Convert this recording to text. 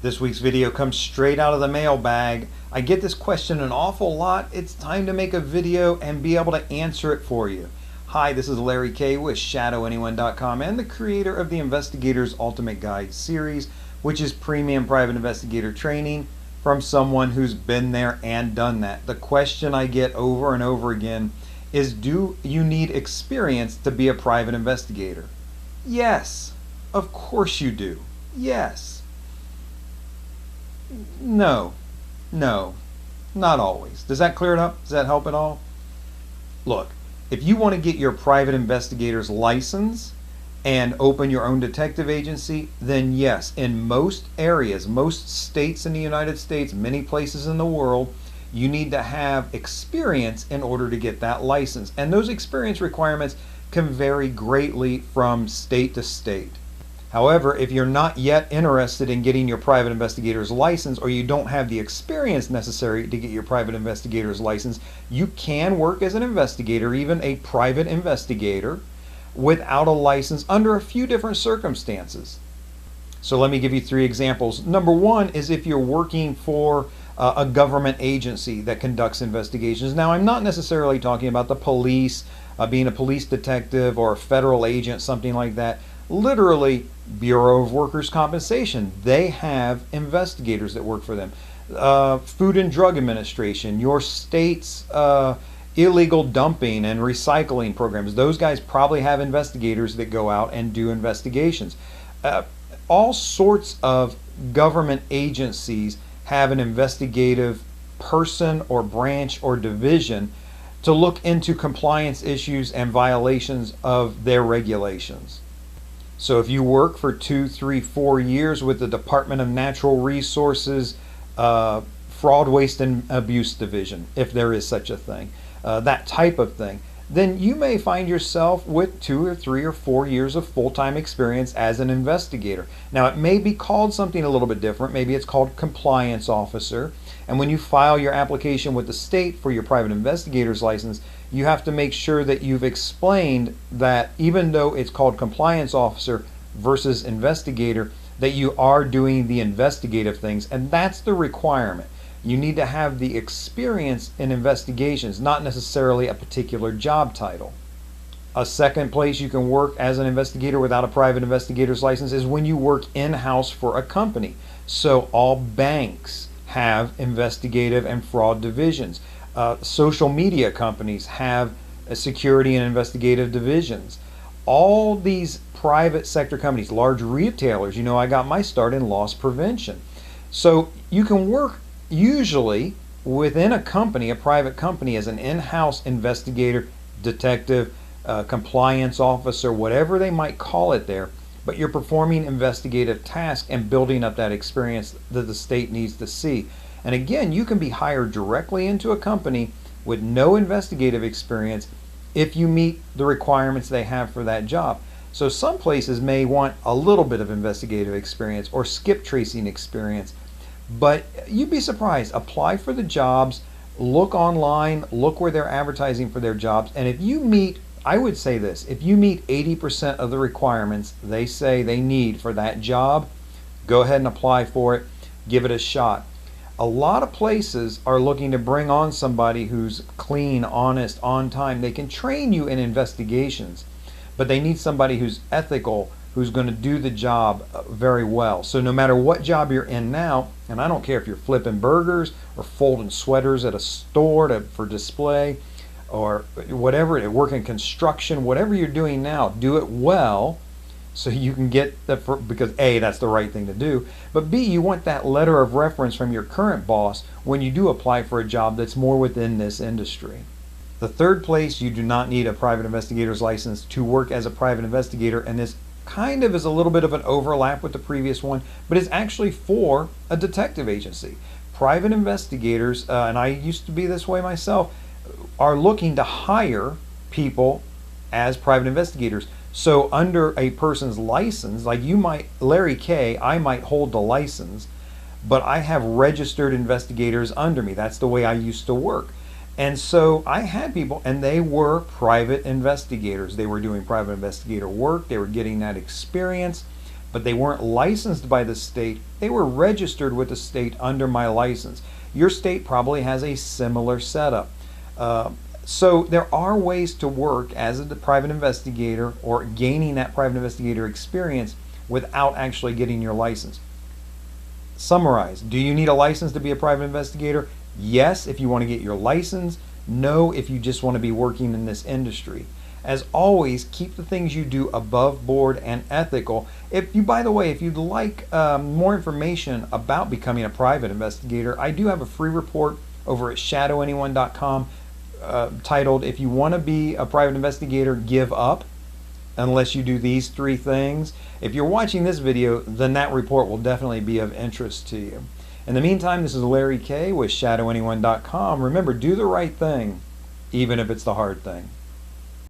This week's video comes straight out of the mailbag. I get this question an awful lot. It's time to make a video and be able to answer it for you. Hi, this is Larry Kaye with ShadowAnyone.com and the creator of the Investigator's Ultimate Guide series, which is premium private investigator training from someone who's been there and done that. The question I get over and over again is, do you need experience to be a private investigator? Yes, of course you do. Yes. No, not always. Does that clear it up? Does that help at all? Look, if you want to get your private investigator's license and open your own detective agency, then yes, in most areas, most states in the United States, many places in the world, you need to have experience in order to get that license. And those experience requirements can vary greatly from state to state. However, if you're not yet interested in getting your private investigator's license, or you don't have the experience necessary to get your private investigator's license, you can work as an investigator, even a private investigator, without a license under a few different circumstances. So let me give you 3 examples. Number 1 is if you're working for a government agency that conducts investigations. Now, I'm not necessarily talking about the police, being a police detective or a federal agent, something like that. Literally, Bureau of Workers' Compensation, they have investigators that work for them. Food and Drug Administration, your state's illegal dumping and recycling programs, those guys probably have investigators that go out and do investigations. All sorts of government agencies have an investigative person or branch or division to look into compliance issues and violations of their regulations. So if you work for 2, 3, 4 years with the Department of Natural Resources Fraud, Waste, and Abuse Division, if there is such a thing, that type of thing, then you may find yourself with 2 or 3 or 4 years of full-time experience as an investigator. Now, it may be called something a little bit different. Maybe it's called compliance officer. And when you file your application with the state for your private investigator's license, you have to make sure that you've explained that even though it's called compliance officer versus investigator, that you are doing the investigative things, and that's the requirement. You need to have the experience in investigations, not necessarily a particular job title. A second place you can work as an investigator without a private investigator's license is when you work in-house for a company. So all banks have investigative and fraud divisions. Social media companies have security and investigative divisions. All these private sector companies, large retailers, I got my start in loss prevention. So you can work usually within a company, a private company, as an in-house investigator, detective, compliance officer, whatever they might call it there, but you're performing investigative tasks and building up that experience that the state needs to see. And again, you can be hired directly into a company with no investigative experience if you meet the requirements they have for that job. So some places may want a little bit of investigative experience or skip tracing experience, but you'd be surprised. Apply for the jobs, look online, look where they're advertising for their jobs, and if you meet, I would say this, if you meet 80% of the requirements they say they need for that job, go ahead and apply for it, give it a shot. A lot of places are looking to bring on somebody who's clean, honest, on time. They can train you in investigations, but they need somebody who's ethical, who's going to do the job very well. So no matter what job you're in now, and I don't care if you're flipping burgers or folding sweaters at a store for display, or whatever, working construction, whatever you're doing now, do it well so you can get that, because A, that's the right thing to do, but B, you want that letter of reference from your current boss when you do apply for a job that's more within this industry. The third place you do not need a private investigator's license to work as a private investigator, and this kind of is a little bit of an overlap with the previous one, but it's actually for a detective agency. Private investigators, and I used to be this way myself, are looking to hire people as private investigators. So under a person's license, like you might, Larry Kaye, I might hold the license, but I have registered investigators under me. That's the way I used to work. And so I had people, and they were private investigators. They were doing private investigator work. They were getting that experience, but they weren't licensed by the state. They were registered with the state under my license. Your state probably has a similar setup. So there are ways to work as a private investigator or gaining that private investigator experience without actually getting your license. Summarize. Do you need a license to be a private investigator? Yes, if you want to get your license. No, if you just want to be working in this industry. As always, keep the things you do above board and ethical. By the way, if you'd like more information about becoming a private investigator, I do have a free report over at shadowanyone.com titled, "If you want to be a private investigator, give up unless you do these 3 things." If you're watching this video, then that report will definitely be of interest to you. In the meantime, this is Larry Kaye with shadowanyone.com. Remember, do the right thing, even if it's the hard thing.